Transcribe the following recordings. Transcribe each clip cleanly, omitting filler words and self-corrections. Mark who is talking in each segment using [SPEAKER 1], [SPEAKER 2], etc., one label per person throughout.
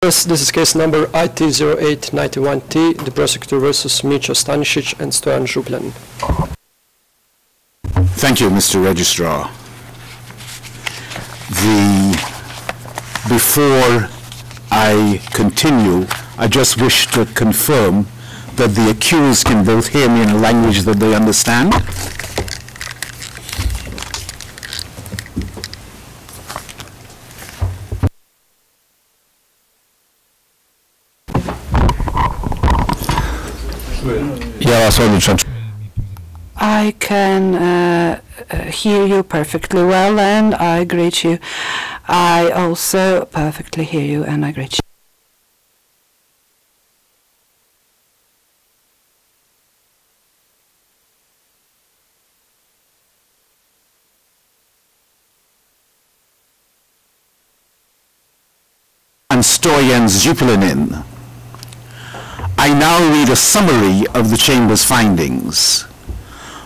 [SPEAKER 1] This is case number IT0891T, the prosecutor versus Micho Stanišić and Stojan Župljanin.
[SPEAKER 2] Thank you, Mr. Registrar. Before I continue, I just wish to confirm that the accused can both hear me in a language that they understand.
[SPEAKER 3] I can hear you perfectly well, and I greet you. I also perfectly hear you, and I greet you.
[SPEAKER 2] And Stojan Župljanin. I now read a summary of the Chamber's findings.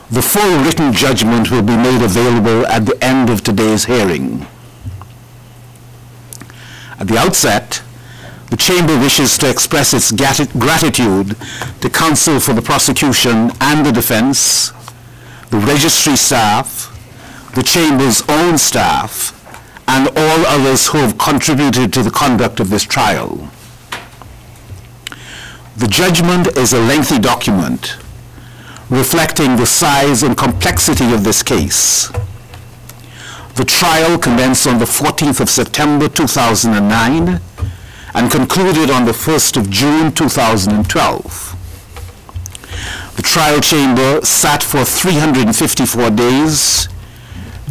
[SPEAKER 2] The full written judgment will be made available at the end of today's hearing. At the outset, the Chamber wishes to express its gratitude to counsel for the prosecution and the defense, the registry staff, the Chamber's own staff, and all others who have contributed to the conduct of this trial. The judgment is a lengthy document reflecting the size and complexity of this case. The trial commenced on the 14th of September 2009 and concluded on the 1st of June 2012. The trial chamber sat for 354 days,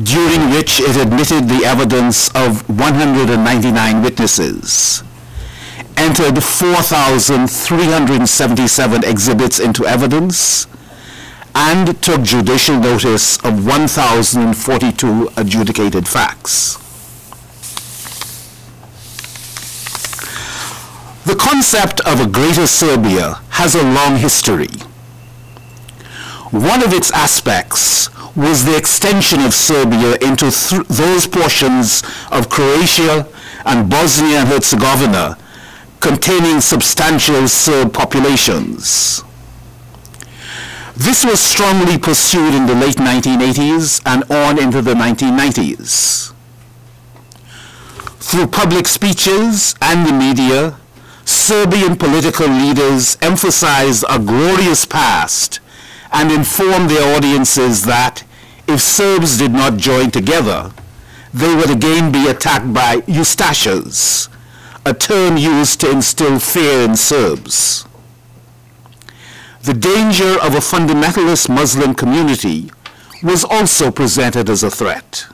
[SPEAKER 2] during which it admitted the evidence of 199 witnesses, entered 4,377 exhibits into evidence, and took judicial notice of 1,042 adjudicated facts. The concept of a Greater Serbia has a long history. One of its aspects was the extension of Serbia into those portions of Croatia and Bosnia and Herzegovina containing substantial Serb populations. This was strongly pursued in the late 1980s and on into the 1990s. Through public speeches and the media, Serbian political leaders emphasized a glorious past and informed their audiences that if Serbs did not join together, they would again be attacked by Ustašas, a term used to instill fear in Serbs. The danger of a fundamentalist Muslim community was also presented as a threat.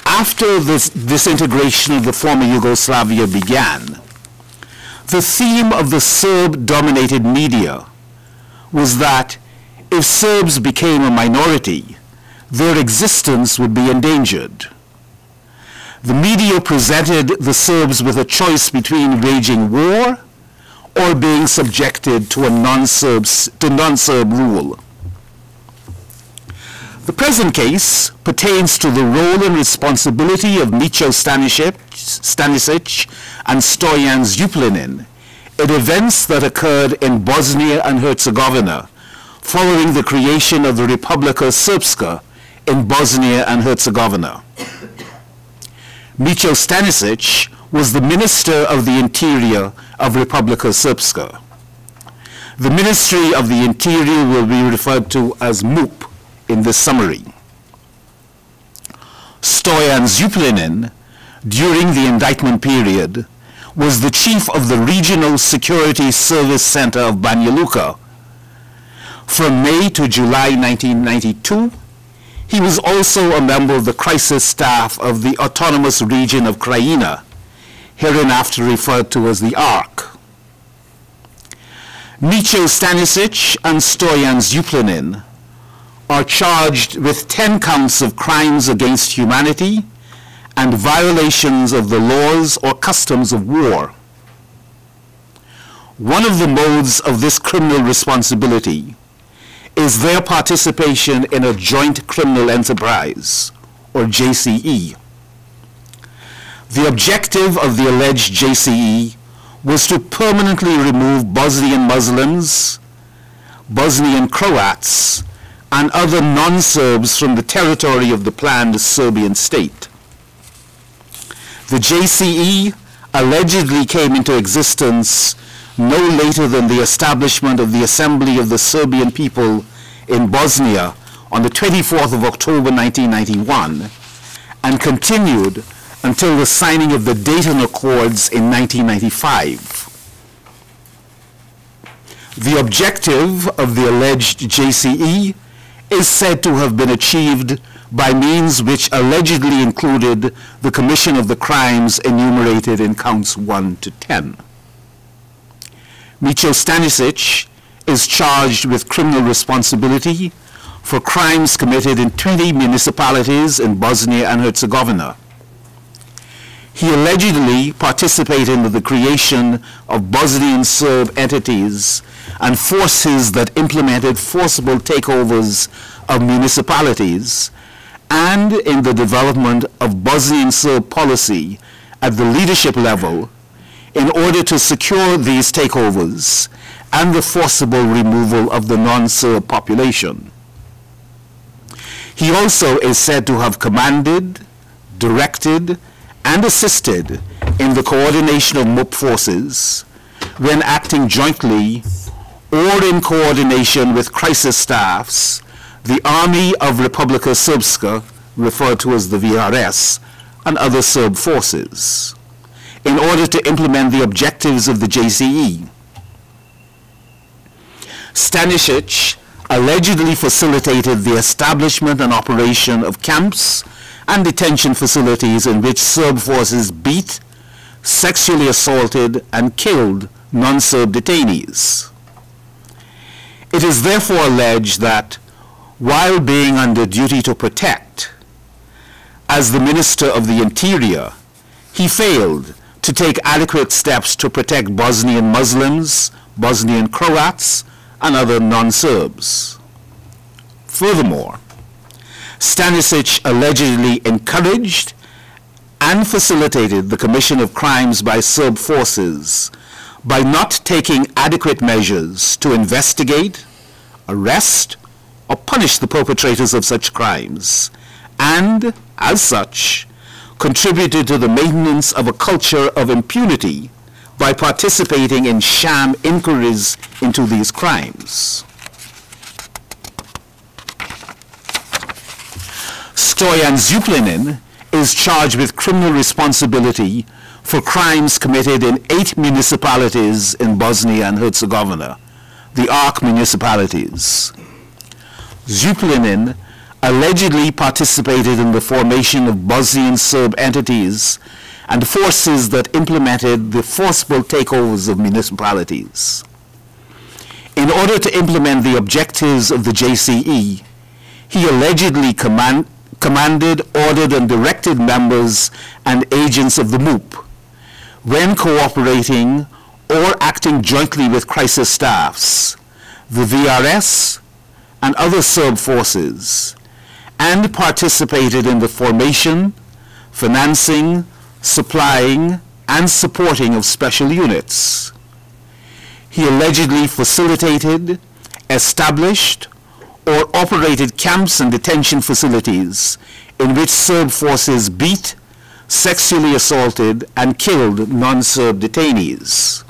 [SPEAKER 2] After this disintegration of the former Yugoslavia began, the theme of the Serb-dominated media was that if Serbs became a minority, their existence would be endangered. The media presented the Serbs with a choice between waging war or being subjected to a non-Serb rule. The present case pertains to the role and responsibility of Micho Stanišić and Stojan Župljanin in events that occurred in Bosnia and Herzegovina following the creation of the Republika Srpska in Bosnia and Herzegovina. Micho Stanišić was the Minister of the Interior of Republika Srpska. The Ministry of the Interior will be referred to as MUP in this summary. Stojan Župljanin, during the indictment period, was the chief of the Regional Security Service Center of Banja Luka. From May to July 1992, he was also a member of the crisis staff of the Autonomous Region of Krajina, hereinafter referred to as the ARC. Micho Stanišić and Stojan Župljanin are charged with 10 counts of crimes against humanity and violations of the laws or customs of war. One of the modes of this criminal responsibility is their participation in a joint criminal enterprise, or JCE. The objective of the alleged JCE was to permanently remove Bosnian Muslims, Bosnian Croats, and other non-Serbs from the territory of the planned Serbian state. The JCE allegedly came into existence no later than the establishment of the Assembly of the Serbian People in Bosnia on the 24th of October 1991 and continued until the signing of the Dayton Accords in 1995. The objective of the alleged JCE is said to have been achieved by means which allegedly included the commission of the crimes enumerated in counts 1 to 10. Micho Stanišić is charged with criminal responsibility for crimes committed in 20 municipalities in Bosnia and Herzegovina. He allegedly participated in the creation of Bosnian Serb entities and forces that implemented forcible takeovers of municipalities, and in the development of Bosnian Serb policy at the leadership level in order to secure these takeovers and the forcible removal of the non-Serb population. He also is said to have commanded, directed, and assisted in the coordination of MUP forces when acting jointly or in coordination with crisis staffs, the Army of Republika Srpska, referred to as the VRS, and other Serb forces, in order to implement the objectives of the JCE. Stanišić allegedly facilitated the establishment and operation of camps and detention facilities in which Serb forces beat, sexually assaulted, and killed non-Serb detainees. It is therefore alleged that, while being under duty to protect, as the Minister of the Interior, he failed to take adequate steps to protect Bosnian Muslims, Bosnian Croats, and other non-Serbs. Furthermore, Stanišić allegedly encouraged and facilitated the commission of crimes by Serb forces by not taking adequate measures to investigate, arrest, or punish the perpetrators of such crimes, and, as such, contributed to the maintenance of a culture of impunity by participating in sham inquiries into these crimes. Stoyan Župljanin is charged with criminal responsibility for crimes committed in 8 municipalities in Bosnia and Herzegovina, the ARC municipalities. Župljanin allegedly participated in the formation of Bosnian Serb entities and forces that implemented the forcible takeovers of municipalities. In order to implement the objectives of the JCE, he allegedly commanded, ordered, and directed members and agents of the MUP, when cooperating or acting jointly with crisis staffs, the VRS, and other Serb forces, and participated in the formation, financing, supplying, and supporting of special units. He allegedly facilitated, established, or operated camps and detention facilities in which Serb forces beat, sexually assaulted, and killed non-Serb detainees.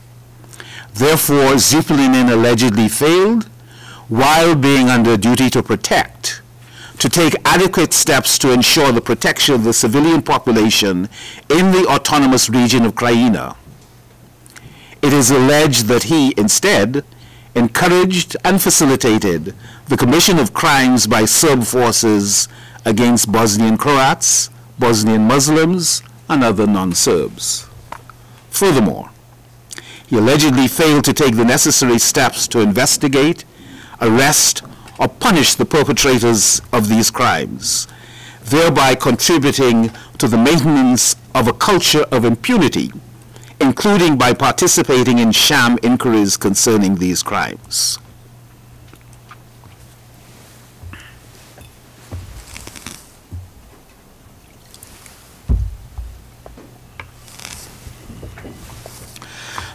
[SPEAKER 2] Therefore, Župljanin allegedly failed, while being under duty to protect, to take adequate steps to ensure the protection of the civilian population in the autonomous region of Krajina. It is alleged that he, instead, encouraged and facilitated the commission of crimes by Serb forces against Bosnian Croats, Bosnian Muslims, and other non-Serbs. Furthermore, he allegedly failed to take the necessary steps to investigate, arrest, or punish the perpetrators of these crimes, thereby contributing to the maintenance of a culture of impunity, including by participating in sham inquiries concerning these crimes.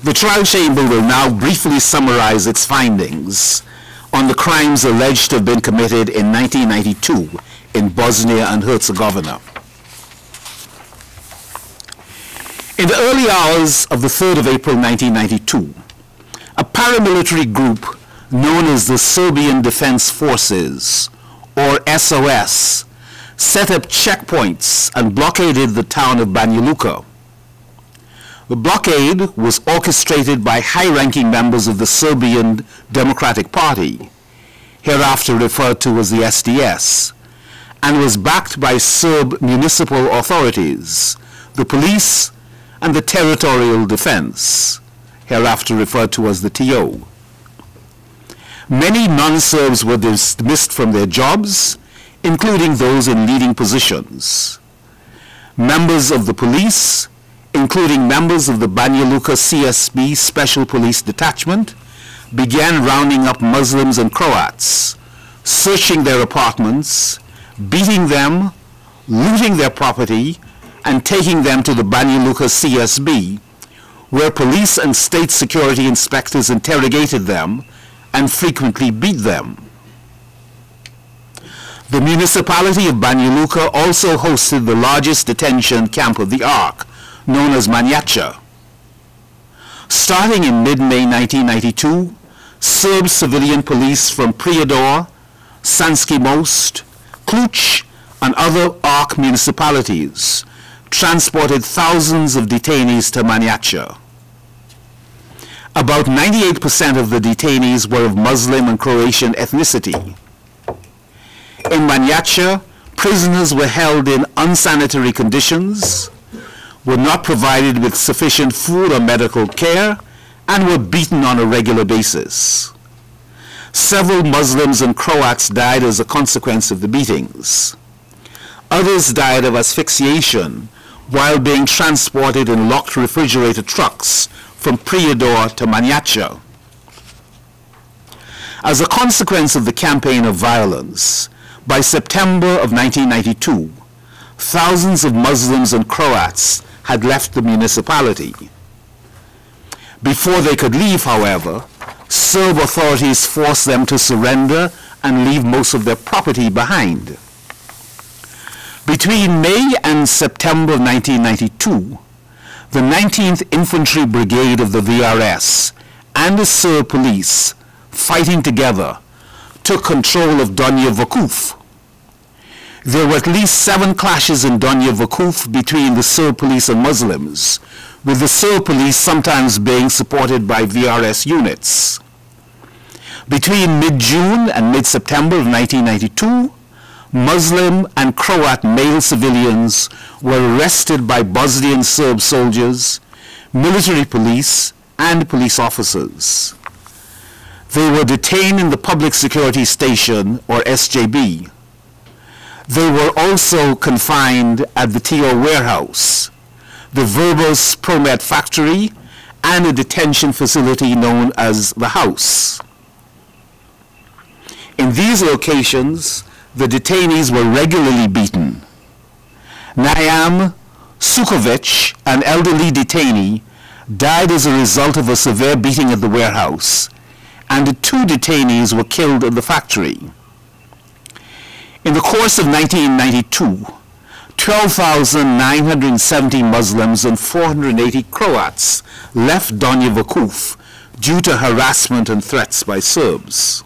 [SPEAKER 2] The trial chamber will now briefly summarize its findings on the crimes alleged to have been committed in 1992 in Bosnia and Herzegovina. In the early hours of the 3rd of April 1992, a paramilitary group known as the Serbian Defense Forces, or SOS, set up checkpoints and blockaded the town of Banja Luka. The blockade was orchestrated by high-ranking members of the Serbian Democratic Party, hereafter referred to as the SDS, and was backed by Serb municipal authorities, the police, and the Territorial Defense, hereafter referred to as the TO. Many non-Serbs were dismissed from their jobs, including those in leading positions. Members of the police, including members of the Banja Luka CSB Special Police Detachment, began rounding up Muslims and Croats, searching their apartments, beating them, looting their property, and taking them to the Banja Luka CSB, where police and state security inspectors interrogated them and frequently beat them. The municipality of Banja Luka also hosted the largest detention camp of the ARC, known as Manjača. Starting in mid-May 1992, Serb civilian police from Prijedor, Sanski Most, Ključ, and other ARC municipalities transported thousands of detainees to Manjača. About 98% of the detainees were of Muslim and Croatian ethnicity. In Manjača, prisoners were held in unsanitary conditions, were not provided with sufficient food or medical care, and were beaten on a regular basis. Several Muslims and Croats died as a consequence of the beatings. Others died of asphyxiation while being transported in locked refrigerator trucks from Prijedor to Manjača. As a consequence of the campaign of violence, by September of 1992, thousands of Muslims and Croats had left the municipality. Before they could leave, however, Serb authorities forced them to surrender and leave most of their property behind. Between May and September 1992, the 19th Infantry Brigade of the VRS and the Serb police, fighting together, took control of Donja Vakuf. There were at least 7 clashes in Donja Vakuf between the Serb police and Muslims, with the Serb police sometimes being supported by VRS units. Between mid-June and mid-September of 1992, Muslim and Croat male civilians were arrested by Bosnian Serb soldiers, military police, and police officers. They were detained in the Public Security Station, or SJB. They were also confined at the TO warehouse, the Verbos Promet factory, and a detention facility known as the House. In these locations, the detainees were regularly beaten. Najam Sukovic, an elderly detainee, died as a result of a severe beating at the warehouse, and the 2 detainees were killed in the factory. In the course of 1992, 12,970 Muslims and 480 Croats left Donja Vakuf due to harassment and threats by Serbs.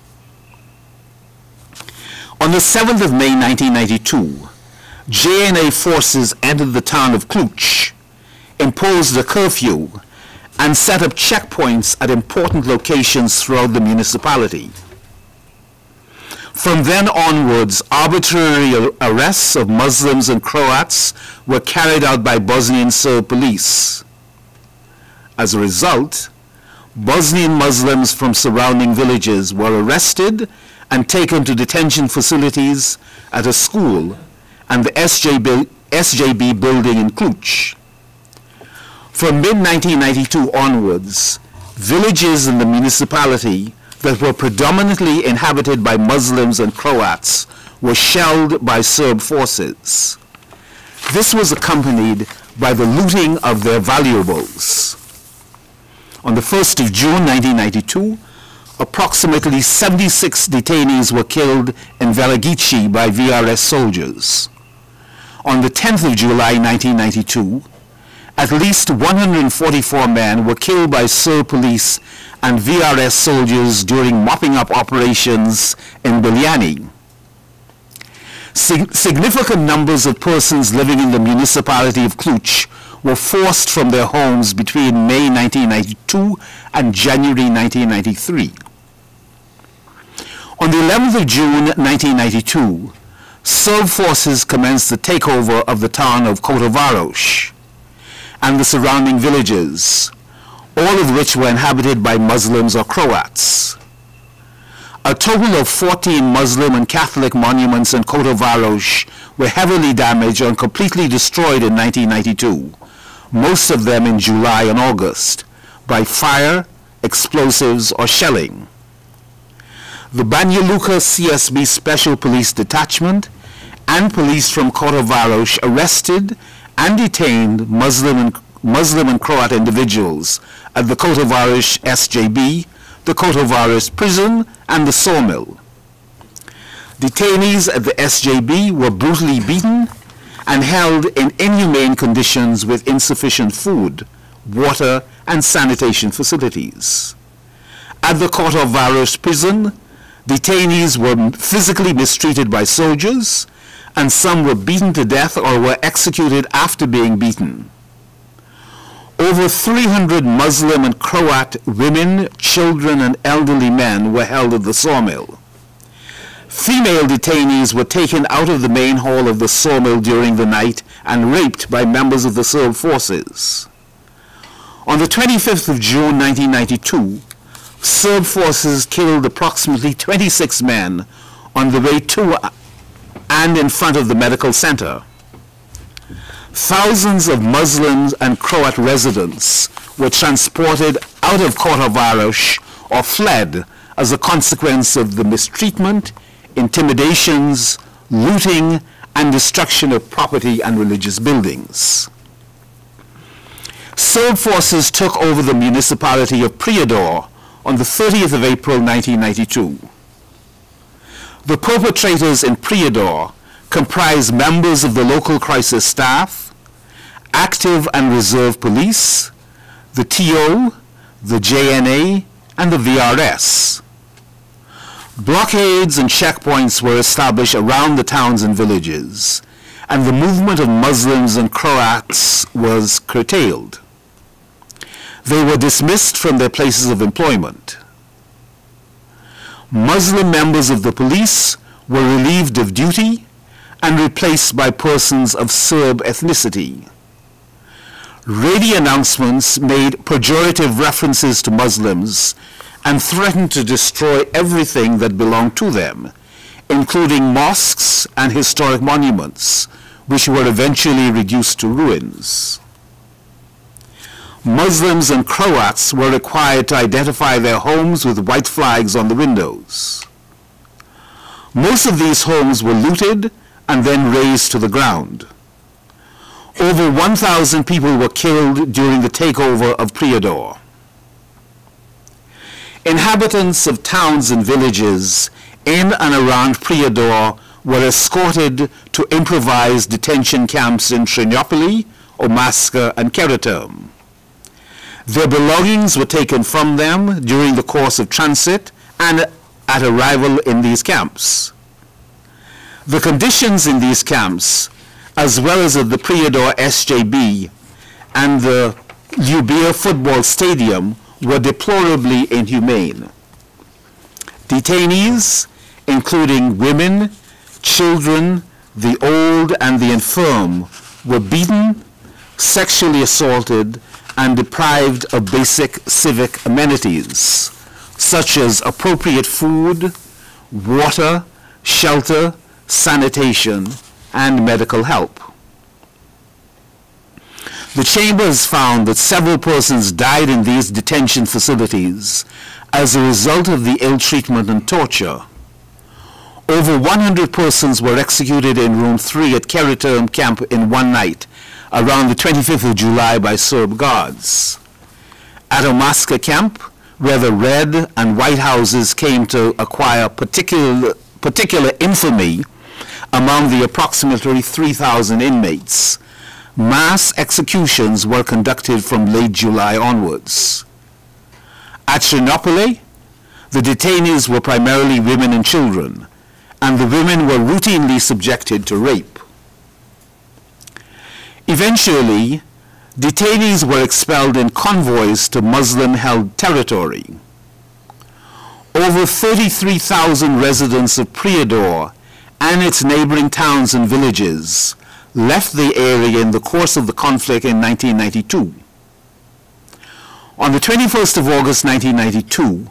[SPEAKER 2] On the 7th of May 1992, JNA forces entered the town of Ključ, imposed a curfew, and set up checkpoints at important locations throughout the municipality. From then onwards, arbitrary arrests of Muslims and Croats were carried out by Bosnian Serb police. As a result, Bosnian Muslims from surrounding villages were arrested and taken to detention facilities at a school and the SJB building in Ključ. From mid-1992 onwards, villages in the municipality that were predominantly inhabited by Muslims and Croats were shelled by Serb forces. This was accompanied by the looting of their valuables. On the 1st of June 1992, approximately 76 detainees were killed in Velagici by VRS soldiers. On the 10th of July 1992, at least 144 men were killed by Serb police and VRS soldiers during mopping up operations in Biljani. Significant numbers of persons living in the municipality of Cluj were forced from their homes between May 1992 and January 1993. On the 11th of June 1992, Serb forces commenced the takeover of the town of Kotovaroš and the surrounding villages, all of which were inhabited by Muslims or Croats. A total of 14 Muslim and Catholic monuments in Kotovaroš were heavily damaged or completely destroyed in 1992, most of them in July and August, by fire, explosives, or shelling. The Banja Luka CSB Special Police Detachment and police from Kotovaroš arrested and detained Muslim and Croat individuals at the Kotovaroš SJB, the Kotovaroš prison, and the sawmill. Detainees at the SJB were brutally beaten and held in inhumane conditions with insufficient food, water, and sanitation facilities. At the Kotovaroš prison, detainees were physically mistreated by soldiers, and some were beaten to death or were executed after being beaten. Over 300 Muslim and Croat women, children, and elderly men were held at the sawmill. Female detainees were taken out of the main hall of the sawmill during the night and raped by members of the Serb forces. On the 25th of June 1992, Serb forces killed approximately 26 men on the way to and in front of the medical center. Thousands of Muslims and Croat residents were transported out of Kotovaroš or fled as a consequence of the mistreatment, intimidations, looting, and destruction of property and religious buildings. Serb forces took over the municipality of Prijedor on the 30th of April 1992. The perpetrators in Prijedor comprise members of the local crisis staff, active and reserve police, the TO, the JNA, and the VRS. Blockades and checkpoints were established around the towns and villages, and the movement of Muslims and Croats was curtailed. They were dismissed from their places of employment. Muslim members of the police were relieved of duty and replaced by persons of Serb ethnicity. Radio announcements made pejorative references to Muslims and threatened to destroy everything that belonged to them, including mosques and historic monuments, which were eventually reduced to ruins. Muslims and Croats were required to identify their homes with white flags on the windows. Most of these homes were looted and then razed to the ground. Over 1,000 people were killed during the takeover of Prijedor. Inhabitants of towns and villages in and around Prijedor were escorted to improvised detention camps in Trinopoli, Omaska, and Keraterm. Their belongings were taken from them during the course of transit and at arrival in these camps. The conditions in these camps, as well as at the Prijedor SJB and the Ljubir football stadium, were deplorably inhumane. Detainees, including women, children, the old, and the infirm, were beaten, sexually assaulted, and deprived of basic civic amenities, such as appropriate food, water, shelter, sanitation, and medical help. The chambers found that several persons died in these detention facilities as a result of the ill treatment and torture. Over 100 persons were executed in room 3 at Keraterm camp in one night, around the 25th of July by Serb guards. at Omaska camp, where the red and white houses came to acquire particular infamy among the approximately 3,000 inmates, mass executions were conducted from late July onwards. At Trinopoli, the detainees were primarily women and children, and the women were routinely subjected to rape. Eventually, detainees were expelled in convoys to Muslim-held territory. Over 33,000 residents of Prijedor and its neighboring towns and villages left the area in the course of the conflict in 1992. On the 21st of August 1992,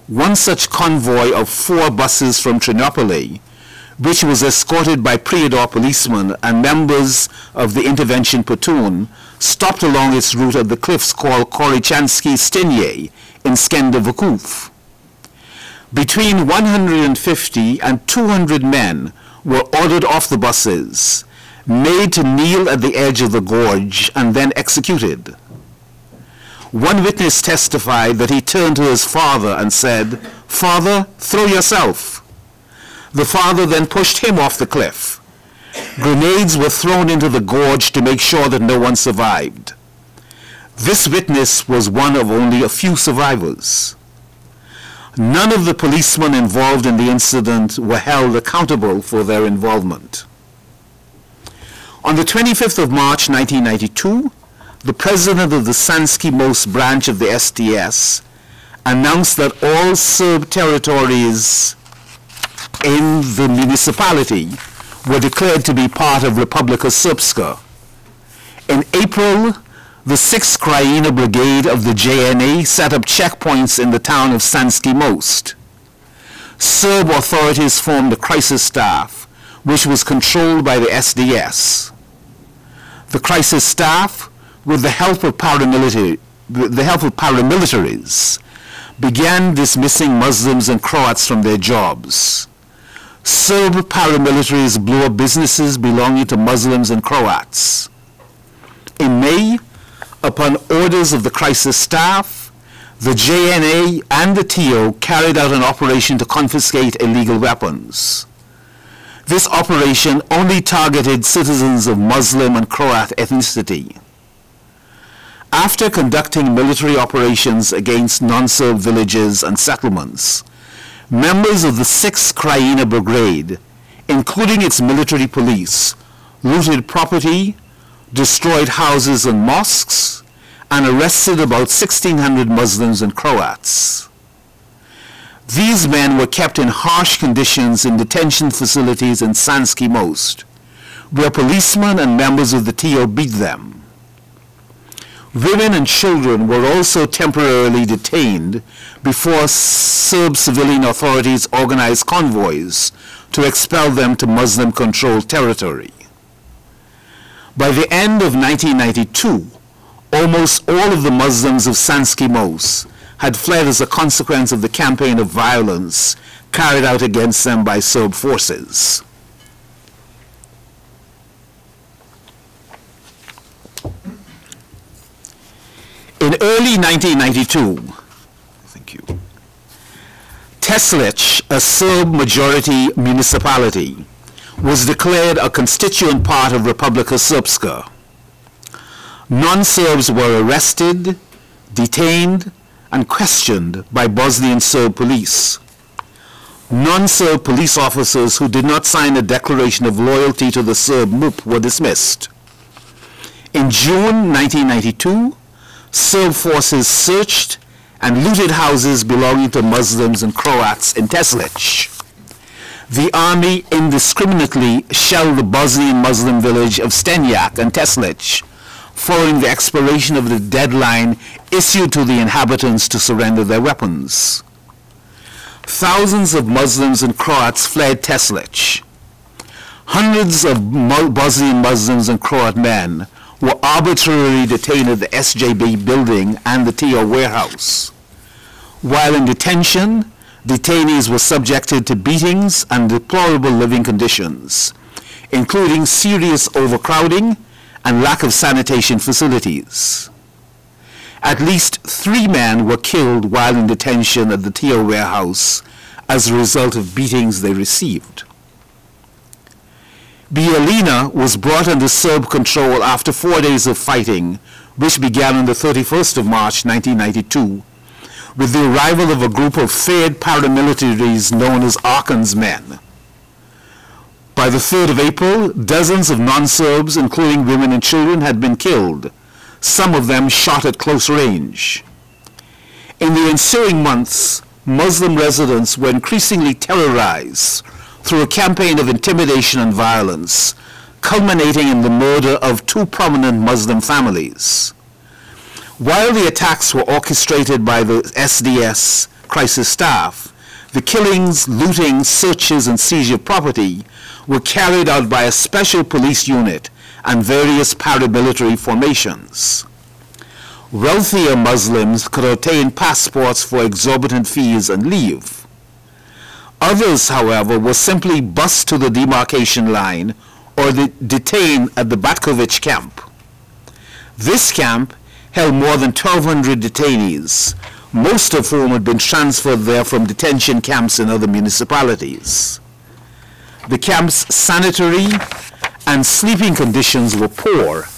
[SPEAKER 2] one such convoy of 4 buses from Trinopoli, which was escorted by Prijedor policemen and members of the intervention platoon, stopped along its route at the cliffs called Korichanski Stinye in Skender-Vakuf. Between 150 and 200 men were ordered off the buses, made to kneel at the edge of the gorge, and then executed. One witness testified that he turned to his father and said, "Father, throw yourself." The father then pushed him off the cliff. Grenades were thrown into the gorge to make sure that no one survived. This witness was one of only a few survivors. None of the policemen involved in the incident were held accountable for their involvement. On the 25th of March 1992, the president of the Sanski Most branch of the STS announced that all Serb territories in the municipality were declared to be part of Republika Srpska. In April, the 6th Krajina Brigade of the JNA set up checkpoints in the town of Sanski Most. Serb authorities formed a crisis staff, which was controlled by the SDS. The crisis staff, with the help of paramilitaries, began dismissing Muslims and Croats from their jobs. Serb paramilitaries blew up businesses belonging to Muslims and Croats. In May, upon orders of the crisis staff, the JNA and the TO carried out an operation to confiscate illegal weapons. This operation only targeted citizens of Muslim and Croat ethnicity. After conducting military operations against non-Serb villages and settlements, members of the 6th Krajina Brigade, including its military police, looted property, destroyed houses and mosques, and arrested about 1,600 Muslims and Croats. These men were kept in harsh conditions in detention facilities in Sanski Most, where policemen and members of the TO beat them. Women and children were also temporarily detained before Serb civilian authorities organized convoys to expel them to Muslim-controlled territory. By the end of 1992, almost all of the Muslims of Sanski Most had fled as a consequence of the campaign of violence carried out against them by Serb forces. In early 1992, Teslić, a Serb-majority municipality, was declared a constituent part of Republika Srpska. Non-Serbs were arrested, detained, and questioned by Bosnian Serb police. Non-Serb police officers who did not sign a declaration of loyalty to the Serb MUP were dismissed. In June 1992, Serb forces searched and looted houses belonging to Muslims and Croats in Teslić. The army indiscriminately shelled the Bosnian Muslim village of Stenjak and Teslić, following the expiration of the deadline issued to the inhabitants to surrender their weapons. Thousands of Muslims and Croats fled Teslić. Hundreds of Bosnian Muslims and Croat men were arbitrarily detained at the SJB building and the TO warehouse. While in detention, detainees were subjected to beatings and deplorable living conditions, including serious overcrowding and lack of sanitation facilities. At least 3 men were killed while in detention at the Tio warehouse as a result of beatings they received. Bijeljina was brought under Serb control after 4 days of fighting, which began on the 31st of March 1992, with the arrival of a group of feared paramilitaries known as Arkan's men. By the 3rd of April, dozens of non-Serbs, including women and children, had been killed, some of them shot at close range. In the ensuing months, Muslim residents were increasingly terrorized through a campaign of intimidation and violence, culminating in the murder of 2 prominent Muslim families. While the attacks were orchestrated by the SDS crisis staff, the killings, looting, searches, and seizure of property were carried out by a special police unit and various paramilitary formations. Wealthier Muslims could obtain passports for exorbitant fees and leave. Others, however, were simply bused to the demarcation line or detained at the Batković camp. This camp held more than 1,200 detainees, most of whom had been transferred there from detention camps in other municipalities. The camp's sanitary and sleeping conditions were poor,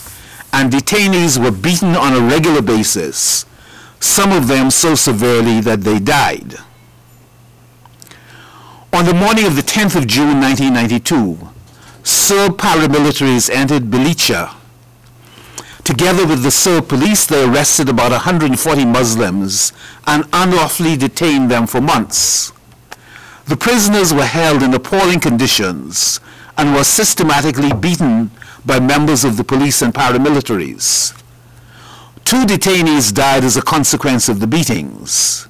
[SPEAKER 2] and detainees were beaten on a regular basis, some of them so severely that they died. On the morning of the 10th of June 1992, Serb paramilitaries entered Bilica. Together with the Serb police, they arrested about 140 Muslims and unlawfully detained them for months. The prisoners were held in appalling conditions and were systematically beaten by members of the police and paramilitaries. 2 detainees died as a consequence of the beatings.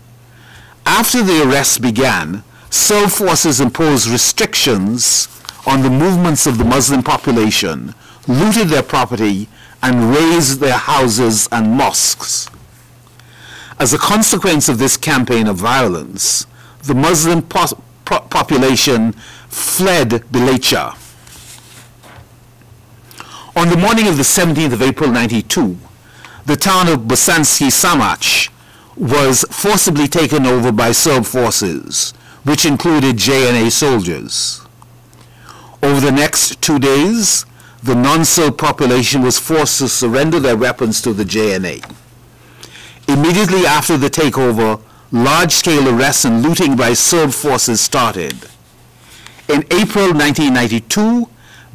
[SPEAKER 2] After the arrests began, Serb forces imposed restrictions on the movements of the Muslim population, looted their property, and razed their houses and mosques. As a consequence of this campaign of violence, the Muslim population fled Bilica. On the morning of the 17th of April 1992, the town of Bosanski Samac was forcibly taken over by Serb forces, which included JNA soldiers. Over the next 2 days, the non-Serb population was forced to surrender their weapons to the JNA. Immediately after the takeover, large-scale arrests and looting by Serb forces started. In April 1992,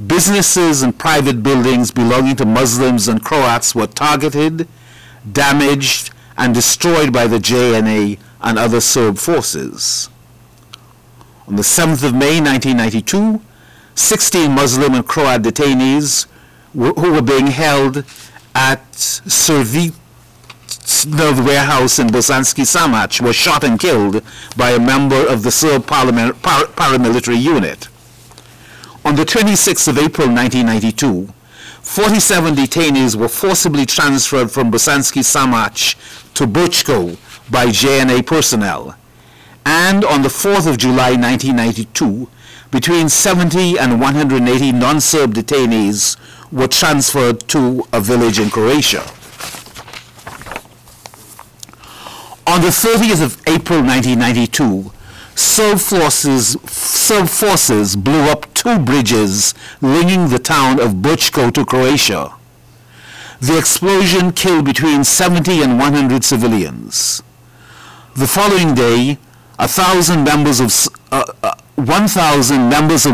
[SPEAKER 2] businesses and private buildings belonging to Muslims and Croats were targeted, damaged, and destroyed by the JNA and other Serb forces. On the 7th of May 1992, 16 Muslim and Croat detainees who were being held at Servitno warehouse in Bosanski Samac were shot and killed by a member of the Serb paramilitary unit. On the 26th of April 1992, 47 detainees were forcibly transferred from Bosanski Samac to Brčko by JNA personnel. And on the 4th of July 1992, between 70 and 180 non-Serb detainees were transferred to a village in Croatia. On the 30th of April 1992, Serb forces blew up 2 bridges linking the town of Brčko to Croatia. The explosion killed between 70 and 100 civilians. The following day, 1,000 members of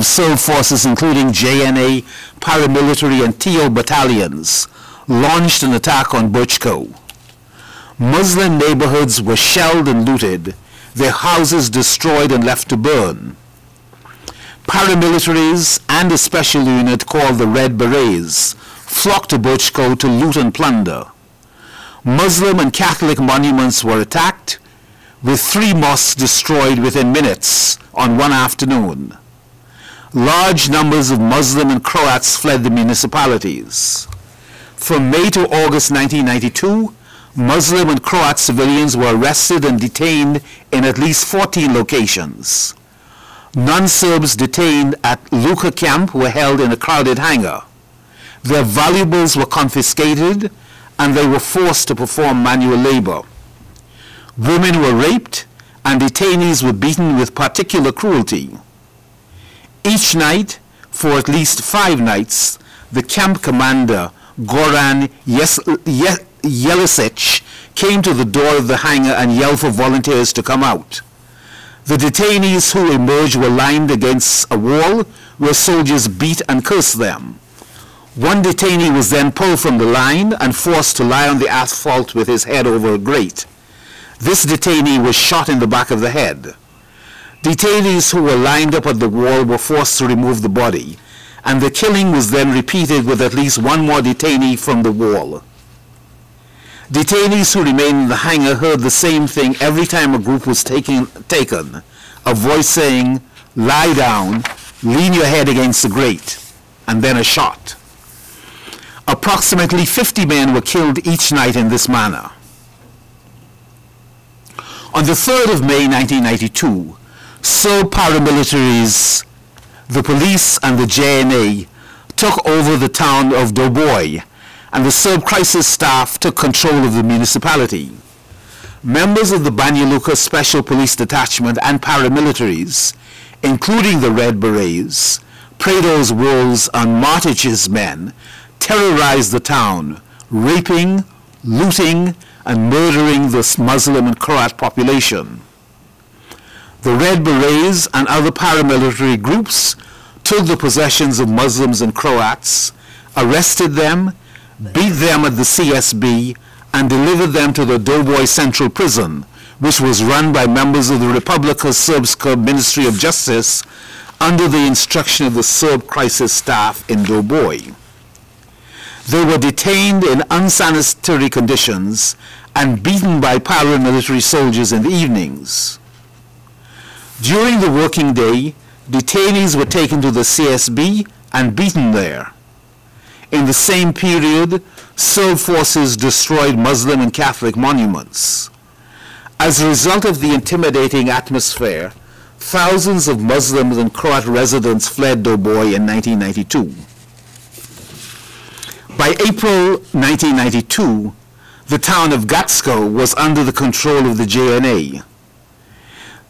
[SPEAKER 2] Serb forces, including JNA, paramilitary, and TO battalions, launched an attack on Brčko. Muslim neighborhoods were shelled and looted, their houses destroyed and left to burn. Paramilitaries and a special unit called the Red Berets flocked to Brčko to loot and plunder. Muslim and Catholic monuments were attacked, with 3 mosques destroyed within minutes on one afternoon. Large numbers of Muslim and Croats fled the municipalities. From May to August 1992, Muslim and Croat civilians were arrested and detained in at least 14 locations. Non-Serbs detained at Luka camp were held in a crowded hangar. Their valuables were confiscated and they were forced to perform manual labor. Women were raped, and detainees were beaten with particular cruelty. Each night, for at least 5 nights, the camp commander, Goran Jelisic, came to the door of the hangar and yelled for volunteers to come out. The detainees who emerged were lined against a wall where soldiers beat and cursed them. One detainee was then pulled from the line and forced to lie on the asphalt with his head over a grate. This detainee was shot in the back of the head. Detainees who were lined up at the wall were forced to remove the body, and the killing was then repeated with at least one more detainee from the wall. Detainees who remained in the hangar heard the same thing every time a group was taken, a voice saying, "Lie down, lean your head against the grate," and then a shot. Approximately 50 men were killed each night in this manner. On the 3rd of May 1992, Serb paramilitaries, the police and the JNA, took over the town of Doboj, and the Serb crisis staff took control of the municipality. Members of the Banja Luka Special Police Detachment and paramilitaries, including the Red Berets, Predo's Wolves and Martić's men, terrorized the town, raping, looting, and murdering the Muslim and Croat population. The Red Berets and other paramilitary groups took the possessions of Muslims and Croats, arrested them, beat them at the CSB, and delivered them to the Doboj Central Prison, which was run by members of the Republika Srpska Ministry of Justice under the instruction of the Serb crisis staff in Doboj. They were detained in unsanitary conditions and beaten by paramilitary soldiers in the evenings. During the working day, detainees were taken to the CSB and beaten there. In the same period, Serb forces destroyed Muslim and Catholic monuments. As a result of the intimidating atmosphere, thousands of Muslims and Croat residents fled Doboj in 1992. By April 1992, the town of Gatsko was under the control of the JNA.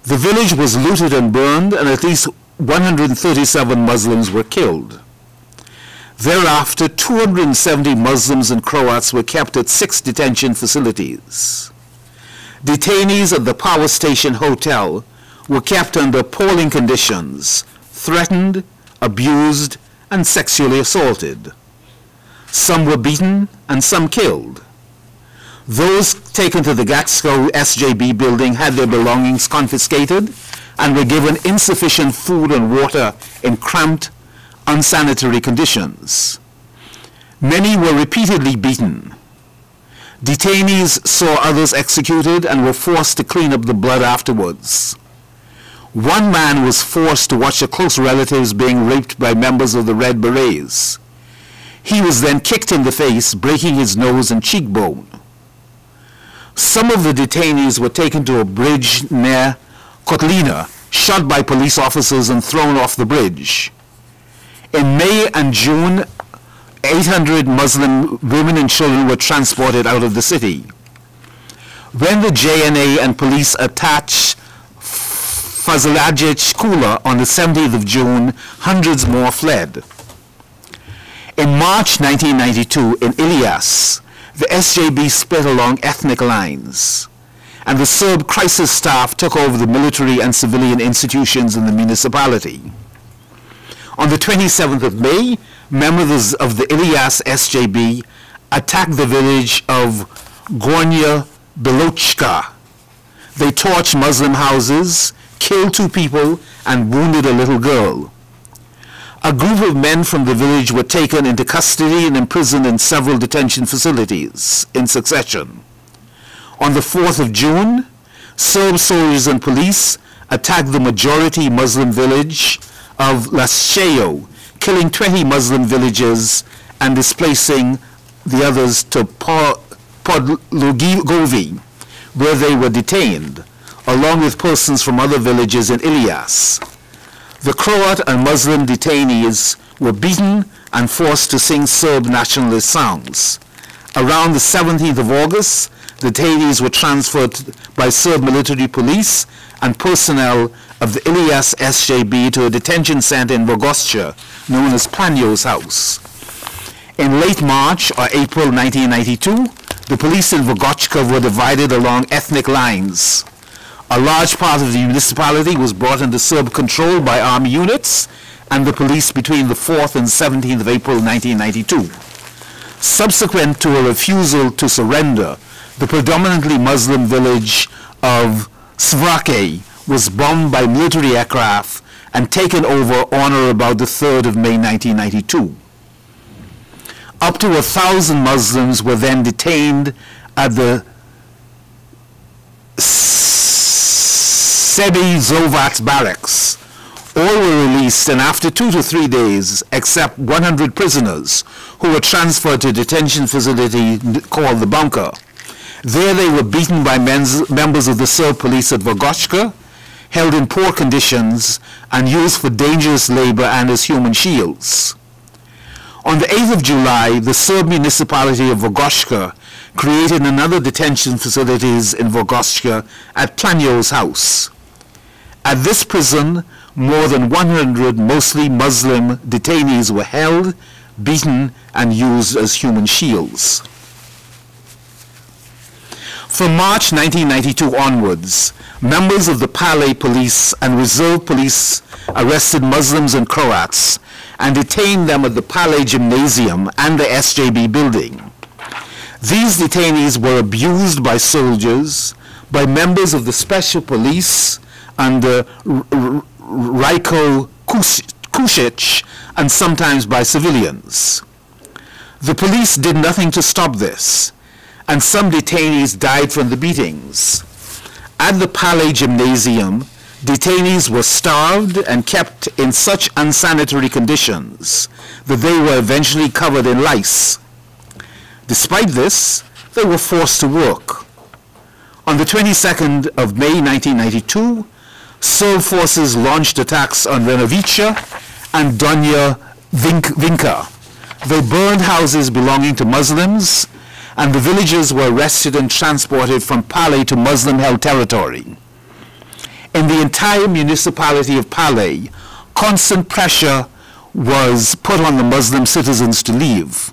[SPEAKER 2] The village was looted and burned, and at least 137 Muslims were killed. Thereafter, 270 Muslims and Croats were kept at 6 detention facilities. Detainees at the Power Station Hotel were kept under appalling conditions, threatened, abused, and sexually assaulted. Some were beaten and some killed. Those taken to the Gatsko SJB building had their belongings confiscated and were given insufficient food and water in cramped, unsanitary conditions. Many were repeatedly beaten. Detainees saw others executed and were forced to clean up the blood afterwards. One man was forced to watch a close relatives being raped by members of the Red Berets. He was then kicked in the face, breaking his nose and cheekbone. Some of the detainees were taken to a bridge near Kotlina, shot by police officers and thrown off the bridge. In May and June, 800 Muslim women and children were transported out of the city. When the JNA and police attacked Fazlajic Kula on the 17th of June, hundreds more fled. In March 1992, in Ilyas, the SJB split along ethnic lines, and the Serb crisis staff took over the military and civilian institutions in the municipality. On the 27th of May, members of the Ilyas SJB attacked the village of Gornja Bilochka. They torched Muslim houses, killed 2 people, and wounded a little girl. A group of men from the village were taken into custody and imprisoned in several detention facilities in succession. On the 4th of June, Serb soldiers and police attacked the majority Muslim village of Lascejo, killing 20 Muslim villagers and displacing the others to Podlugovi, where they were detained, along with persons from other villages in Ilyas. The Croat and Muslim detainees were beaten and forced to sing Serb nationalist songs. Around the 17th of August, detainees were transferred by Serb military police and personnel of the Ilyas SJB to a detention center in Vogošća, known as Planjo's house. In late March or April 1992, the police in Vogošća were divided along ethnic lines. A large part of the municipality was brought into Serb control by army units and the police between the 4th and 17th of April 1992. Subsequent to a refusal to surrender, the predominantly Muslim village of Svrake was bombed by military aircraft and taken over on or about the 3rd of May 1992. Up to 1,000 Muslims were then detained at the Sebi Zovat barracks. All were released, and after 2 to 3 days, except 100 prisoners who were transferred to a detention facility called the Bunker. There they were beaten by members of the Serb police at Vogošća, held in poor conditions, and used for dangerous labor and as human shields. On the 8th of July, the Serb municipality of Vogošća created another detention facilities in Vogošća at Planjo's house. At this prison, more than 100 mostly Muslim detainees were held, beaten, and used as human shields. From March 1992 onwards, members of the Palais police and reserve police arrested Muslims and Croats and detained them at the Palais Gymnasium and the SJB building. These detainees were abused by soldiers, by members of the special police under Rajko Kušić, and sometimes by civilians. The police did nothing to stop this, and some detainees died from the beatings. At the Palais Gymnasium, detainees were starved and kept in such unsanitary conditions that they were eventually covered in lice. Despite this, they were forced to work. On the 22nd of May 1992, Serb forces launched attacks on Renovica and Donja Vinka. They burned houses belonging to Muslims, and the villagers were arrested and transported from Palais to Muslim-held territory. In the entire municipality of Palais, constant pressure was put on the Muslim citizens to leave.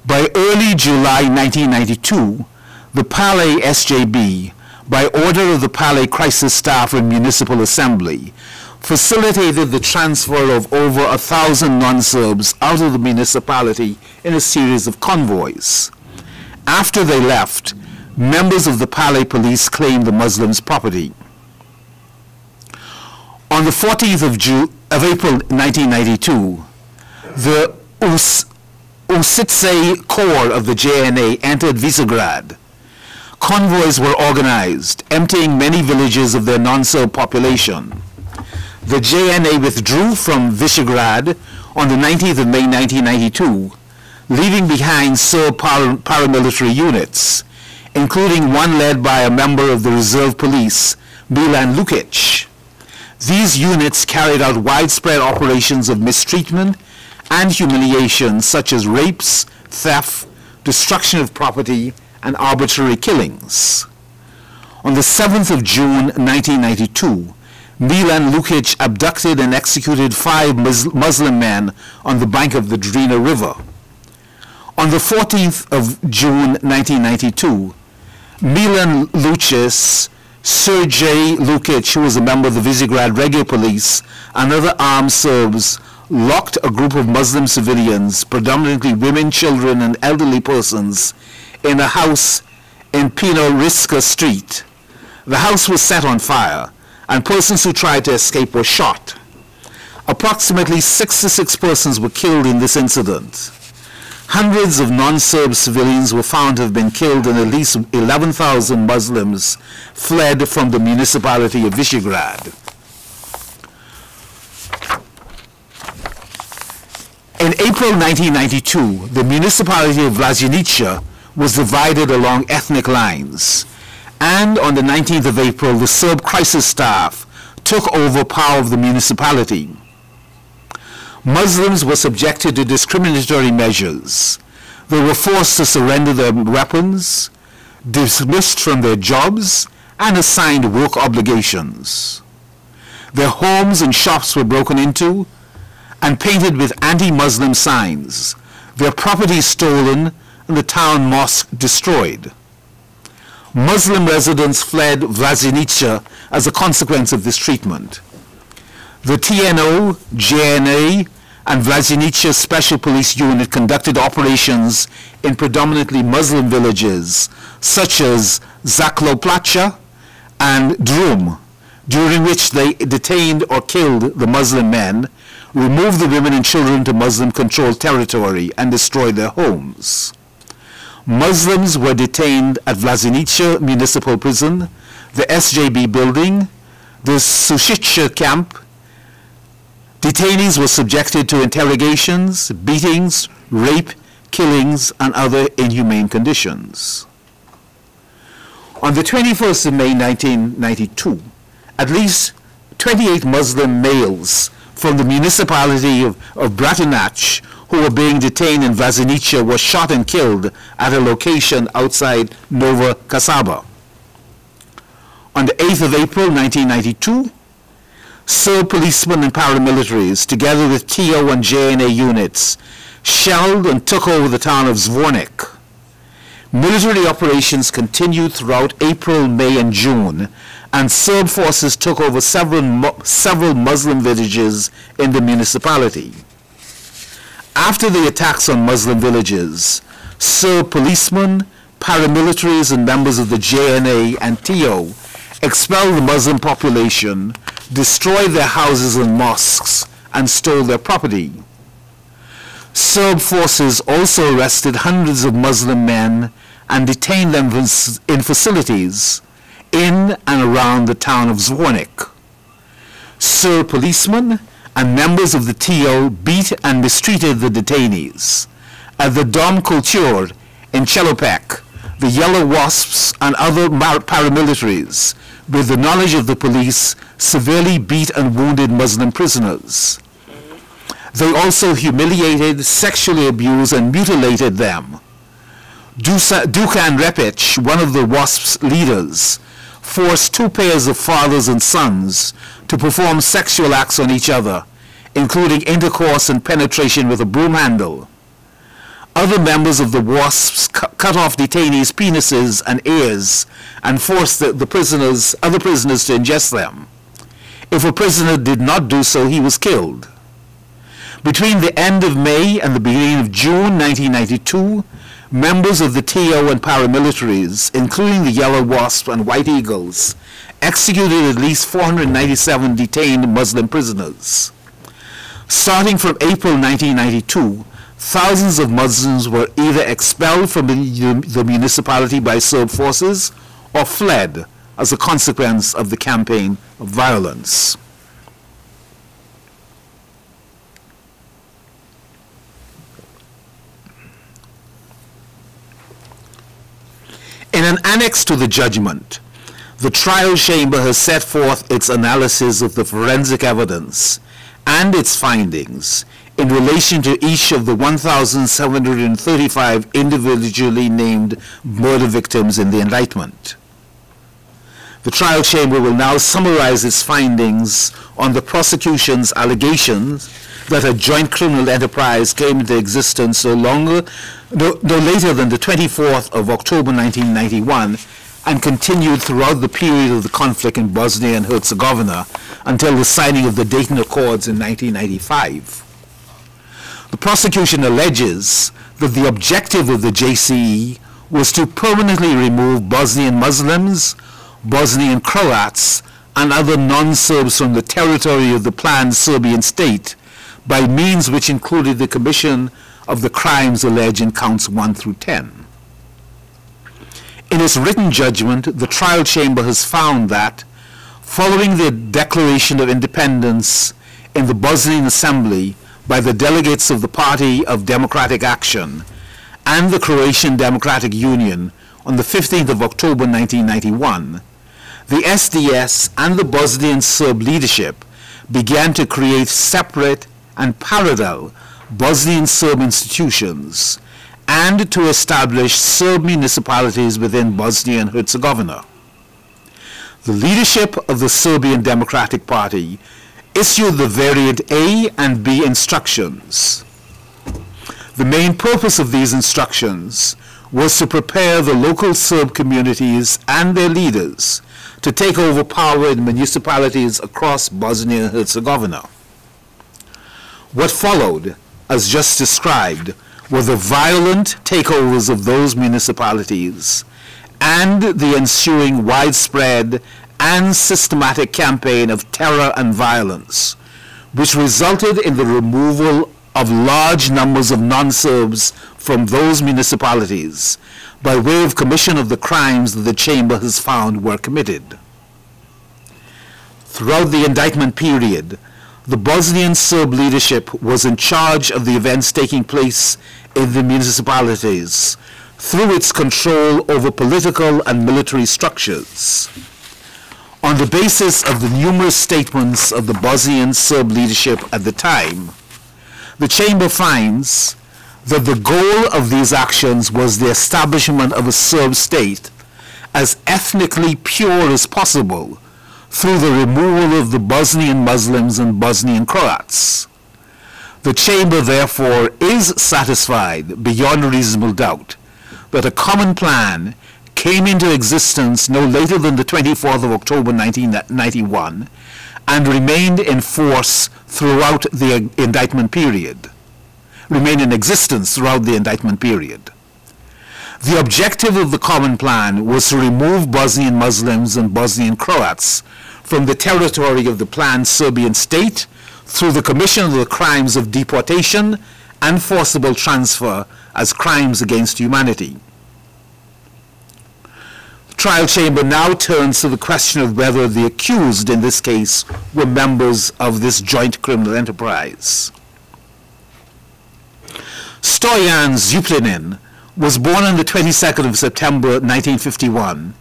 [SPEAKER 2] By early July 1992, the Palais SJB, by order of the Palais Crisis Staff and Municipal Assembly, facilitated the transfer of over 1,000 non-Serbs out of the municipality in a series of convoys. After they left, members of the Palais police claimed the Muslims' property. On the 14th of April 1992, the Usitse Corps of the JNA entered Visegrad. Convoys were organized, emptying many villages of their non-Serb population. The JNA withdrew from Visegrad on the 19th of May 1992, leaving behind Serb paramilitary units, including one led by a member of the reserve police, Milan Lukic. These units carried out widespread operations of mistreatment and humiliation, such as rapes, theft, destruction of property, and arbitrary killings. On the 7th of June 1992, Milan Lukic abducted and executed 5 Muslim men on the bank of the Drina River. On the 14th of June 1992, Milan Lukic, Sergej Lukic, who was a member of the Visegrad regular police, and other armed Serbs locked a group of Muslim civilians, predominantly women, children, and elderly persons, in a house in Pinoriska Street. The house was set on fire, and persons who tried to escape were shot. Approximately 66 persons were killed in this incident. Hundreds of non-Serb civilians were found to have been killed, and at least 11,000 Muslims fled from the municipality of Visegrad. In April 1992, the municipality of Vlažnica was divided along ethnic lines, and on the 19th of April, the Serb crisis staff took over power of the municipality. Muslims were subjected to discriminatory measures. They were forced to surrender their weapons, dismissed from their jobs, and assigned work obligations. Their homes and shops were broken into and painted with anti-Muslim signs, their property stolen, and the town mosque destroyed. Muslim residents fled Vlasinica as a consequence of this treatment. The TNO, JNA, and Vlasinica Special Police Unit conducted operations in predominantly Muslim villages such as Zakloplacha and Drum, during which they detained or killed the Muslim men, removed the women and children to Muslim-controlled territory, and destroyed their homes. Muslims were detained at Vlasinica Municipal Prison, the SJB building, the Stanišić camp. Detainees were subjected to interrogations, beatings, rape, killings, and other inhumane conditions. On the 21st of May 1992, at least 28 Muslim males from the municipality of Bratunac who were being detained in Vlasinica were shot and killed at a location outside Nova Kasaba. On the 8th of April 1992, Serb policemen and paramilitaries, together with TO and JNA units, shelled and took over the town of Zvornik. Military operations continued throughout April, May, and June, and Serb forces took over several Muslim villages in the municipality. After the attacks on Muslim villages, Serb policemen, paramilitaries, and members of the JNA and TO expelled the Muslim population, destroyed their houses and mosques, and stole their property. Serb forces also arrested hundreds of Muslim men and detained them in facilities in and around the town of Zvornik. Serb policemen and members of the TO beat and mistreated the detainees. At the Dom Kultur in Chelopech, the Yellow Wasps and other paramilitaries, with the knowledge of the police, severely beat and wounded Muslim prisoners. They also humiliated, sexually abused, and mutilated them. Dukan Repic, one of the Wasps' leaders, forced two pairs of fathers and sons to perform sexual acts on each other, including intercourse and penetration with a broom handle. Other members of the Wasps cut off detainees' penises and ears and forced other prisoners to ingest them. If a prisoner did not do so, he was killed. Between the end of May and the beginning of June 1992, members of the TO and paramilitaries, including the Yellow Wasp and White Eagles, executed at least 497 detained Muslim prisoners. Starting from April 1992, thousands of Muslims were either expelled from the municipality by Serb forces or fled as a consequence of the campaign of violence. In an annex to the judgment, the trial chamber has set forth its analysis of the forensic evidence and its findings in relation to each of the 1,735 individually named murder victims in the indictment. The trial chamber will now summarize its findings on the prosecution's allegations that a joint criminal enterprise came into existence no later than the 24th of October 1991 and continued throughout the period of the conflict in Bosnia and Herzegovina until the signing of the Dayton Accords in 1995. The prosecution alleges that the objective of the JCE was to permanently remove Bosnian Muslims, Bosnian Croats, and other non-Serbs from the territory of the planned Serbian state by means which included the commission of the crimes alleged in counts 1 through 10. In its written judgment, the trial chamber has found that, following the Declaration of Independence in the Bosnian Assembly by the delegates of the Party of Democratic Action and the Croatian Democratic Union on the 15th of October 1991, the SDS and the Bosnian Serb leadership began to create separate and parallel Bosnian Serb institutions and to establish Serb municipalities within Bosnia and Herzegovina. The leadership of the Serbian Democratic Party issued the variant A and B instructions. The main purpose of these instructions was to prepare the local Serb communities and their leaders to take over power in municipalities across Bosnia and Herzegovina. What followed, as just described, were the violent takeovers of those municipalities and the ensuing widespread and systematic campaign of terror and violence, which resulted in the removal of large numbers of non-Serbs from those municipalities by way of commission of the crimes that the Chamber has found were committed. Throughout the indictment period, the Bosnian Serb leadership was in charge of the events taking place in the municipalities through its control over political and military structures. On the basis of the numerous statements of the Bosnian Serb leadership at the time, the Chamber finds that the goal of these actions was the establishment of a Serb state as ethnically pure as possible through the removal of the Bosnian Muslims and Bosnian Croats. The Chamber, therefore, is satisfied beyond reasonable doubt that a common plan came into existence no later than the 24th of October 1991 and remained in force throughout the indictment period, remained in existence throughout the indictment period. The objective of the common plan was to remove Bosnian Muslims and Bosnian Croats from the territory of the planned Serbian state through the commission of the crimes of deportation and forcible transfer as crimes against humanity. The trial chamber now turns to the question of whether the accused in this case were members of this joint criminal enterprise. Stoyan Župljanin was born on the 22nd of September 1951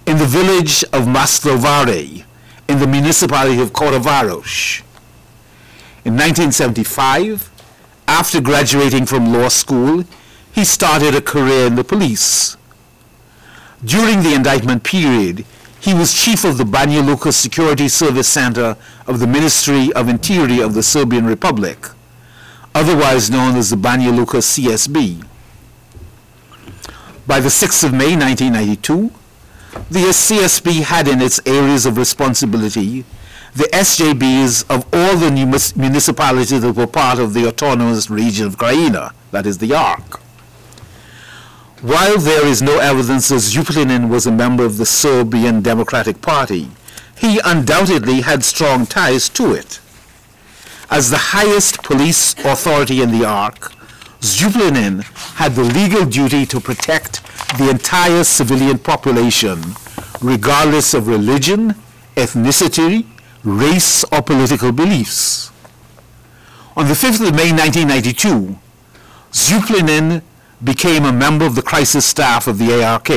[SPEAKER 2] in the village of Maslovare in the municipality of Koravaroš. In 1975, after graduating from law school, he started a career in the police. During the indictment period, he was chief of the Banja Luka Security Service Center of the Ministry of Interior of the Serbian Republic, otherwise known as the Banja Luka CSB. By the 6th of May 1992, the CSB had in its areas of responsibility the SJBs of all the municipalities that were part of the autonomous region of Krajina, that is the ARC. While there is no evidence that Župljanin was a member of the Serbian Democratic Party, he undoubtedly had strong ties to it. As the highest police authority in the ARC, Župljanin had the legal duty to protect the entire civilian population, regardless of religion, ethnicity, race, or political beliefs. On the 5th of May 1992, Župljanin became a member of the crisis staff of the ARK.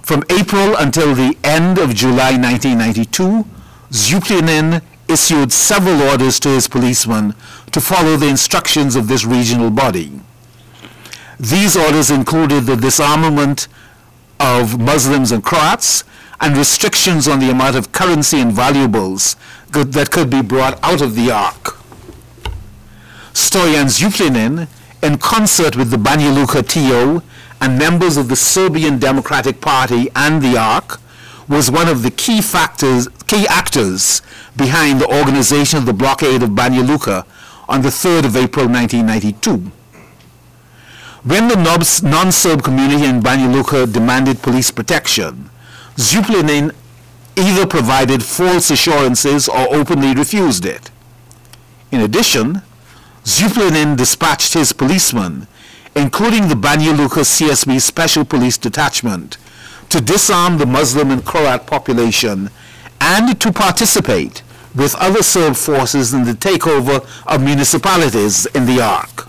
[SPEAKER 2] From April until the end of July 1992, Župljanin issued several orders to his policemen to follow the instructions of this regional body. These orders included the disarmament of Muslims and Croats and restrictions on the amount of currency and valuables that could be brought out of the ARC. Stoyan Župljanin, in concert with the Banja Luka TO and members of the Serbian Democratic Party and the ARC, was one of the key actors behind the organization of the blockade of Banja Luka on the 3rd of April 1992. When the non-Serb community in Banja Luka demanded police protection, Župljanin either provided false assurances or openly refused it. In addition, Župljanin dispatched his policemen, including the Banja Luka CSB Special Police Detachment, to disarm the Muslim and Croat population and to participate with other Serb forces in the takeover of municipalities in the ARC.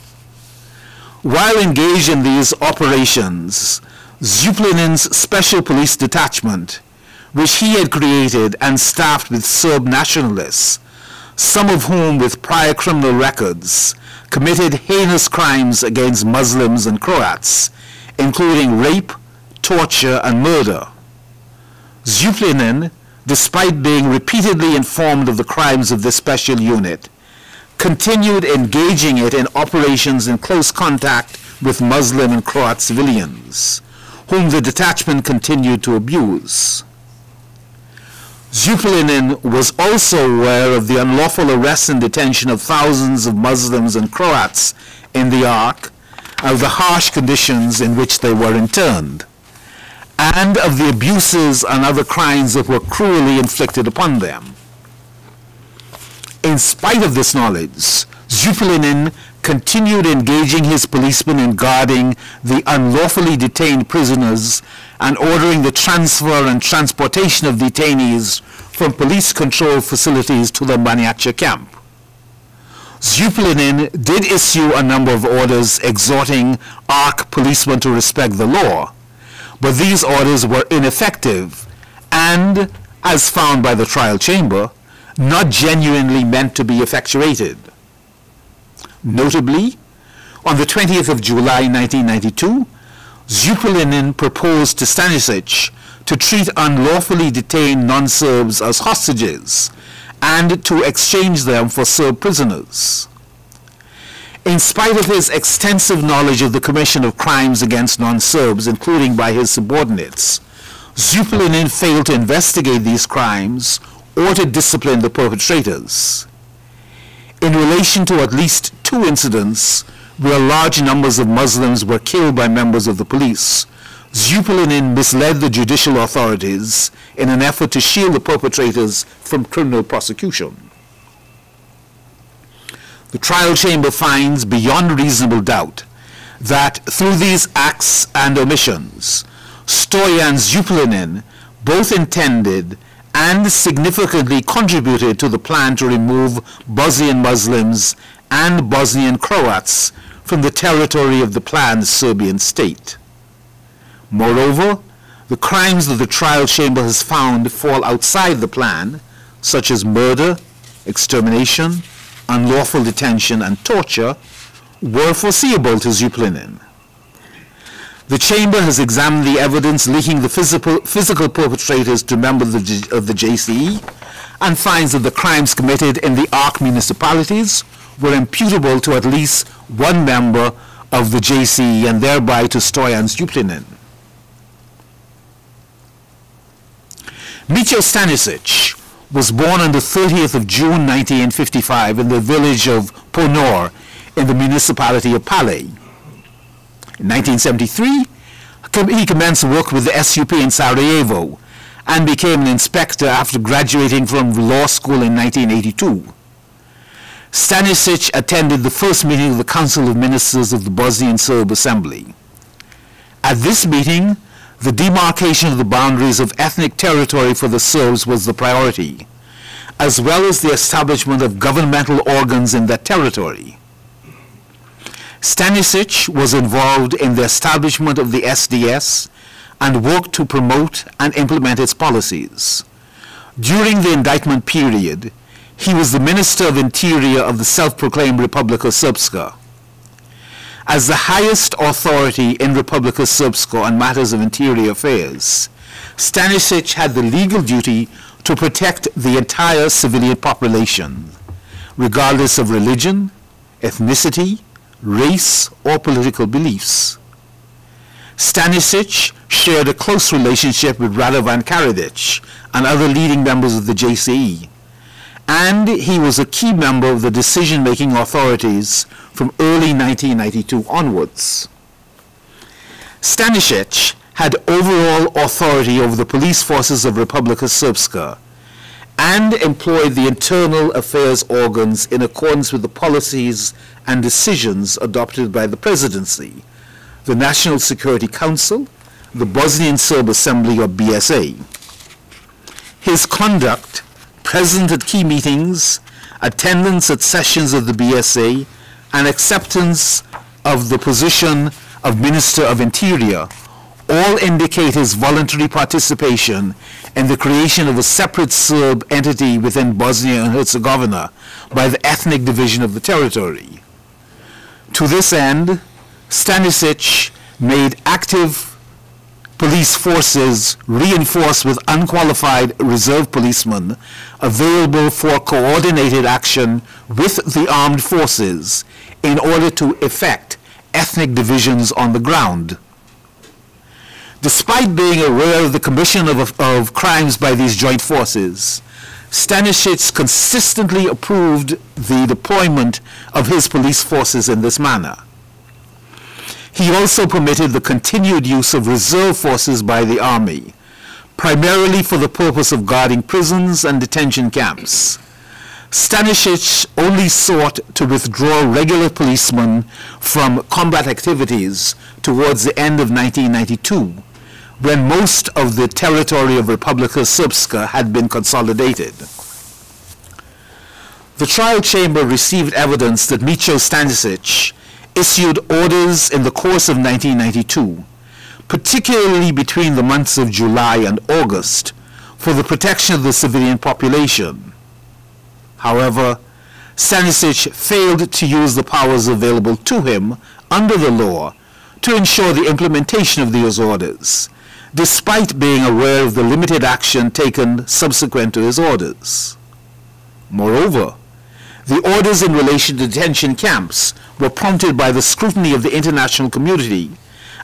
[SPEAKER 2] While engaged in these operations, Župljanin's Special Police Detachment, which he had created and staffed with Serb nationalists, some of whom with prior criminal records, committed heinous crimes against Muslims and Croats, including rape, torture, and murder. Župljanin, despite being repeatedly informed of the crimes of this special unit, continued engaging it in operations in close contact with Muslim and Croat civilians, whom the detachment continued to abuse. Župljanin was also aware of the unlawful arrest and detention of thousands of Muslims and Croats in the Ark, of the harsh conditions in which they were interned, and of the abuses and other crimes that were cruelly inflicted upon them. In spite of this knowledge, Župljanin continued engaging his policemen in guarding the unlawfully detained prisoners and ordering the transfer and transportation of detainees from police-controlled facilities to the Banjaca camp. Župljanin did issue a number of orders exhorting ARC policemen to respect the law, but these orders were ineffective and, as found by the trial chamber, not genuinely meant to be effectuated. Notably, on the 20th of July 1992, Župljanin proposed to Stanišić to treat unlawfully detained non-Serbs as hostages and to exchange them for Serb prisoners. In spite of his extensive knowledge of the commission of crimes against non-Serbs, including by his subordinates, Župljanin failed to investigate these crimes or to discipline the perpetrators. In relation to at least 2 incidents where large numbers of Muslims were killed by members of the police, Župljanin misled the judicial authorities in an effort to shield the perpetrators from criminal prosecution. The trial chamber finds beyond reasonable doubt that through these acts and omissions, Stoyan Župljanin both intended and significantly contributed to the plan to remove Bosnian Muslims and Bosnian Croats from the territory of the planned Serbian state. Moreover, the crimes that the trial chamber has found fall outside the plan, such as murder, extermination, unlawful detention, and torture, were foreseeable to Župljanin. The chamber has examined the evidence linking the physical perpetrators to members of the JCE and finds that the crimes committed in the ARC municipalities were imputable to at least one member of the JCE and thereby to Stoyan Župljanin. Micio Stanišić was born on the 30th of June 1955 in the village of Ponor in the municipality of Pale. In 1973, he commenced work with the SUP in Sarajevo and became an inspector after graduating from law school in 1982. Stanišić attended the first meeting of the Council of Ministers of the Bosnian Serb Assembly. At this meeting, the demarcation of the boundaries of ethnic territory for the Serbs was the priority, as well as the establishment of governmental organs in that territory. Stanišić was involved in the establishment of the SDS and worked to promote and implement its policies. During the indictment period, he was the Minister of Interior of the self-proclaimed Republika Srpska. As the highest authority in Republika Srpska on matters of interior affairs, Stanišić had the legal duty to protect the entire civilian population, regardless of religion, ethnicity, race, or political beliefs. Stanišić shared a close relationship with Radovan Karadzic and other leading members of the JCE, and he was a key member of the decision-making authorities from early 1992 onwards. Stanišić had overall authority over the police forces of Republika Srpska and employed the internal affairs organs in accordance with the policies and decisions adopted by the Presidency, the National Security Council, the Bosnian Serb Assembly, or BSA. His conduct, presence at key meetings, attendance at sessions of the BSA, and acceptance of the position of Minister of Interior all indicate his voluntary participation in the creation of a separate Serb entity within Bosnia and Herzegovina by the ethnic division of the territory. To this end, Stanišić made active police forces reinforced with unqualified reserve policemen available for coordinated action with the armed forces in order to effect ethnic divisions on the ground. Despite being aware of the commission of crimes by these joint forces, Stanišić consistently approved the deployment of his police forces in this manner. He also permitted the continued use of reserve forces by the army, primarily for the purpose of guarding prisons and detention camps. Stanišić only sought to withdraw regular policemen from combat activities towards the end of 1992, when most of the territory of Republika Srpska had been consolidated. The trial chamber received evidence that Micho Stanišić issued orders in the course of 1992, particularly between the months of July and August, for the protection of the civilian population. However, Stanišić failed to use the powers available to him under the law to ensure the implementation of those orders, despite being aware of the limited action taken subsequent to his orders. Moreover, the orders in relation to detention camps were prompted by the scrutiny of the international community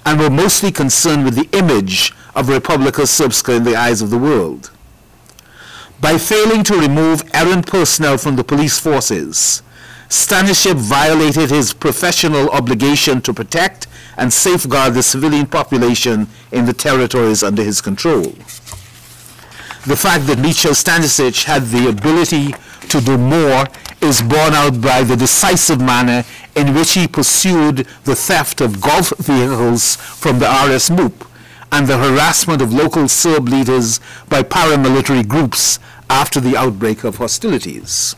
[SPEAKER 2] and were mostly concerned with the image of Republika Srpska in the eyes of the world. By failing to remove errant personnel from the police forces, Stanišić violated his professional obligation to protect and safeguard the civilian population in the territories under his control. The fact that Micho Stanišić had the ability to do more is borne out by the decisive manner in which he pursued the theft of golf vehicles from the RS MUP and the harassment of local Serb leaders by paramilitary groups after the outbreak of hostilities.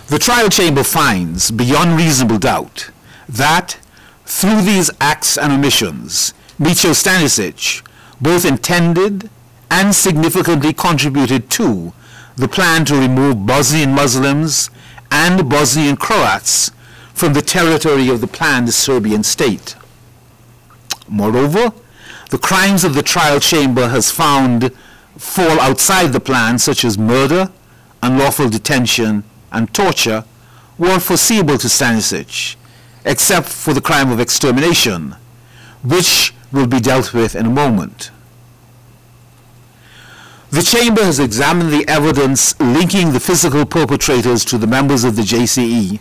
[SPEAKER 2] The trial chamber finds, beyond reasonable doubt, that through these acts and omissions, Micho Stanišić both intended and significantly contributed to the plan to remove Bosnian Muslims and Bosnian Croats from the territory of the planned Serbian state. Moreover, the crimes of the trial chamber has found fall outside the plan, such as murder, unlawful detention, and torture, were foreseeable to Stanišić, except for the crime of extermination, which will be dealt with in a moment. The chamber has examined the evidence linking the physical perpetrators to the members of the JCE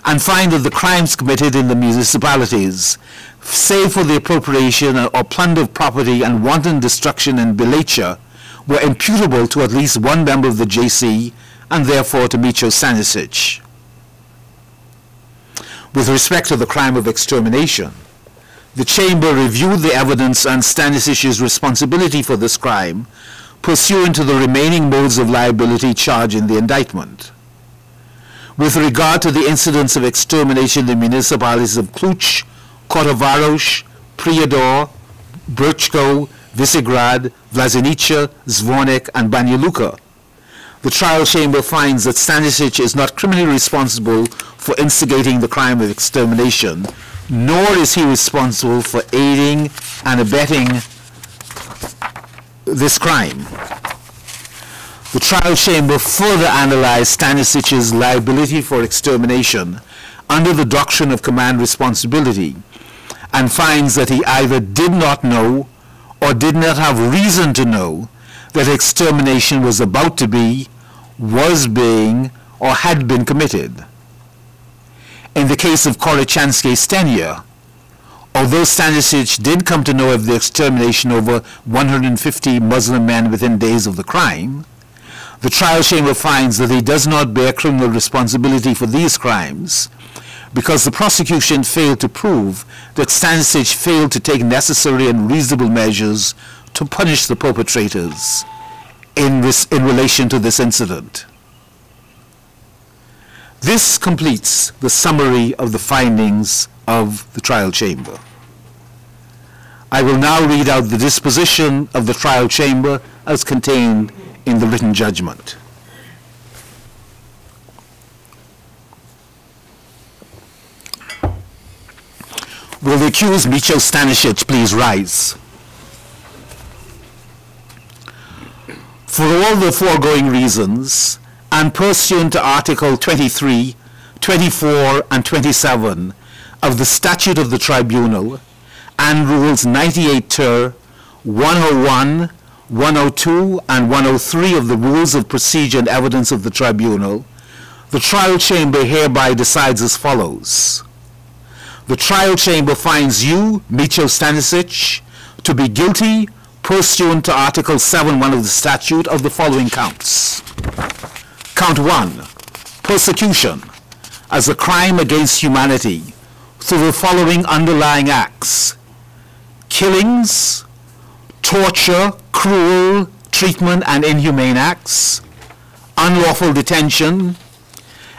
[SPEAKER 2] and find that the crimes committed in the municipalities, save for the appropriation or plunder of property and wanton destruction in Bilica, were imputable to at least one member of the JCE and therefore to Micho Stanišić. With respect to the crime of extermination, the chamber reviewed the evidence on Stanišić's responsibility for this crime pursuant to the remaining modes of liability charged in the indictment. With regard to the incidents of extermination in the municipalities of Cluj, Kotovaroš, Prijedor, Brčko, Visegrad, Vlasenica, Zvornik, and Banja Luka, the trial chamber finds that Stanišić is not criminally responsible for instigating the crime of extermination, nor is he responsible for aiding and abetting this crime. The trial chamber further analyzed Stanišić's liability for extermination under the doctrine of command responsibility and finds that he either did not know or did not have reason to know that extermination was about to be, was being, or had been committed. In the case of Korychansky's tenure, although Stanišić did come to know of the extermination over 150 Muslim men within days of the crime, the trial chamber finds that he does not bear criminal responsibility for these crimes because the prosecution failed to prove that Stanišić failed to take necessary and reasonable measures to punish the perpetrators in relation to this incident. This completes the summary of the findings of the trial chamber. I will now read out the disposition of the trial chamber as contained in the written judgment. Will the accused, Micho Stanišić, please rise? For all the foregoing reasons, and pursuant to Article 23, 24, and 27 of the Statute of the Tribunal, and Rules 98 ter, 101, 102, and 103 of the Rules of Procedure and Evidence of the Tribunal, the trial chamber hereby decides as follows. The trial chamber finds you, Micho Stanišić, to be guilty pursuant to Article 7.1 of the statute of the following counts. Count 1, persecution as a crime against humanity through the following underlying acts: killings, torture, cruel treatment and inhumane acts, unlawful detention,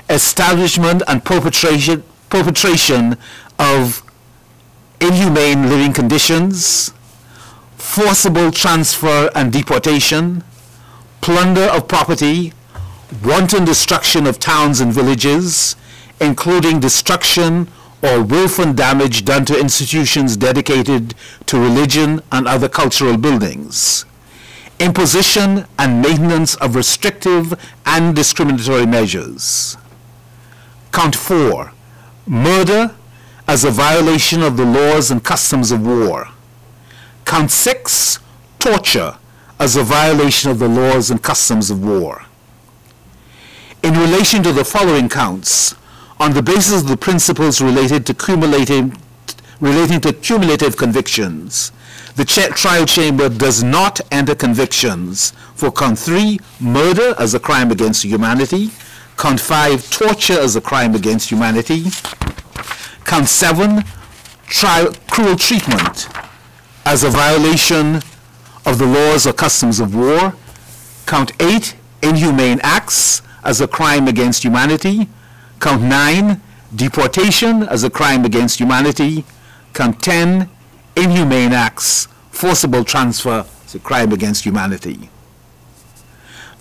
[SPEAKER 2] establishment and perpetration of inhumane living conditions, forcible transfer and deportation, plunder of property, wanton destruction of towns and villages, including destruction or willful damage done to institutions dedicated to religion and other cultural buildings, imposition and maintenance of restrictive and discriminatory measures. Count 4, murder as a violation of the laws and customs of war. Count 6, torture as a violation of the laws and customs of war. In relation to the following counts, on the basis of the principles relating to cumulative convictions, the trial chamber does not enter convictions for count 3, murder as a crime against humanity, count 5, torture as a crime against humanity, count 7, cruel treatment as a violation of the laws or customs of war, count 8, inhumane acts as a crime against humanity, count 9, deportation as a crime against humanity, count 10, inhumane acts, forcible transfer as a crime against humanity.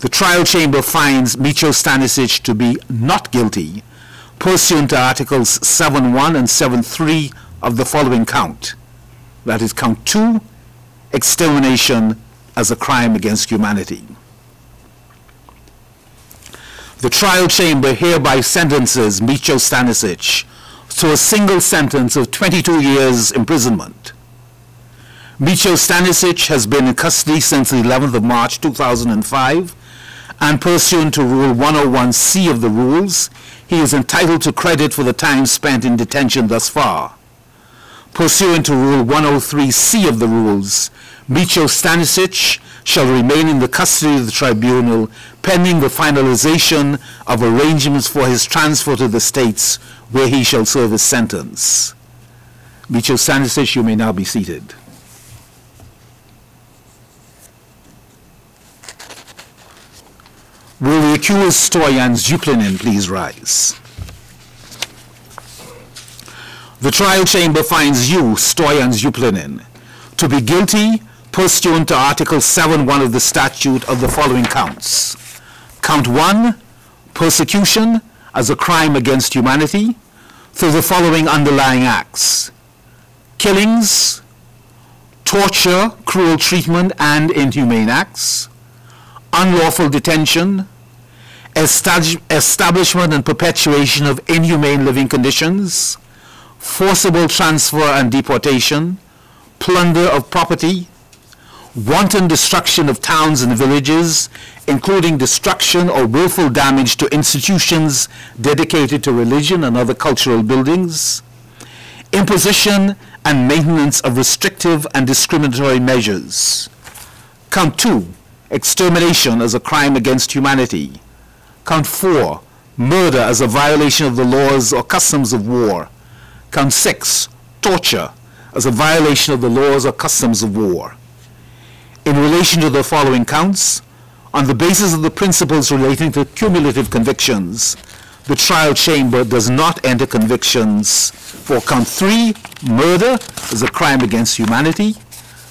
[SPEAKER 2] The trial chamber finds Micho Stanišić to be not guilty pursuant to Articles 7.1 and 7.3 of the following count. That is count 2, extermination as a crime against humanity. The trial chamber hereby sentences Micho Stanišić to a single sentence of 22 years imprisonment. Micho Stanišić has been in custody since the 11th of March 2005, and pursuant to Rule 101C of the rules, he is entitled to credit for the time spent in detention thus far. Pursuant to Rule 103C of the rules, Micho Stanišić shall remain in the custody of the tribunal pending the finalization of arrangements for his transfer to the states where he shall serve his sentence. Micho Stanišić, you may now be seated. Will the accused Stoyan Župljanin please rise? The trial chamber finds you, Stoyan Župljanin, to be guilty pursuant to Article 7.1 of the statute of the following counts. Count 1, persecution as a crime against humanity through the following underlying acts: killings, torture, cruel treatment and inhumane acts, unlawful detention, establishment and perpetuation of inhumane living conditions, forcible transfer and deportation, plunder of property, wanton destruction of towns and villages, including destruction or willful damage to institutions dedicated to religion and other cultural buildings, imposition and maintenance of restrictive and discriminatory measures. Count 2, extermination as a crime against humanity. Count 4, murder as a violation of the laws or customs of war. Count 6, torture as a violation of the laws or customs of war. In relation to the following counts, on the basis of the principles relating to cumulative convictions, the trial chamber does not enter convictions for count 3, murder as a crime against humanity,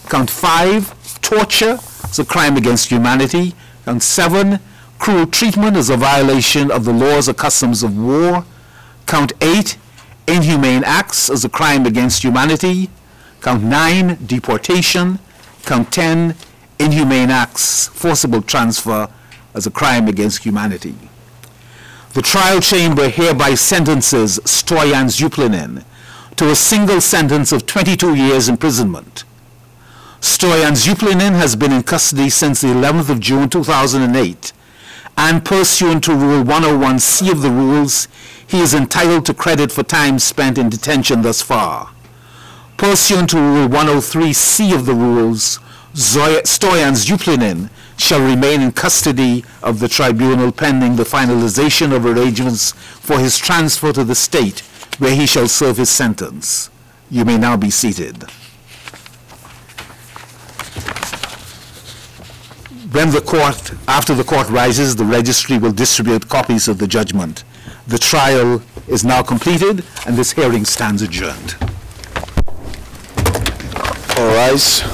[SPEAKER 2] count 5, torture as a crime against humanity, count 7, cruel treatment as a violation of the laws or customs of war, count 8, inhumane acts as a crime against humanity. Count 9, deportation. Count 10, inhumane acts, forcible transfer as a crime against humanity. The trial chamber hereby sentences Stoyan Župljanin to a single sentence of 22 years imprisonment. Stoyan Župljanin has been in custody since the 11th of June 2008, and pursuant to Rule 101C of the rules, he is entitled to credit for time spent in detention thus far. Pursuant to Rule 103C of the rules, Stoyan Župljanin shall remain in custody of the tribunal pending the finalization of arrangements for his transfer to the state where he shall serve his sentence. You may now be seated. After the court rises, the registry will distribute copies of the judgment. The trial is now completed and this hearing stands adjourned.
[SPEAKER 4] All rise.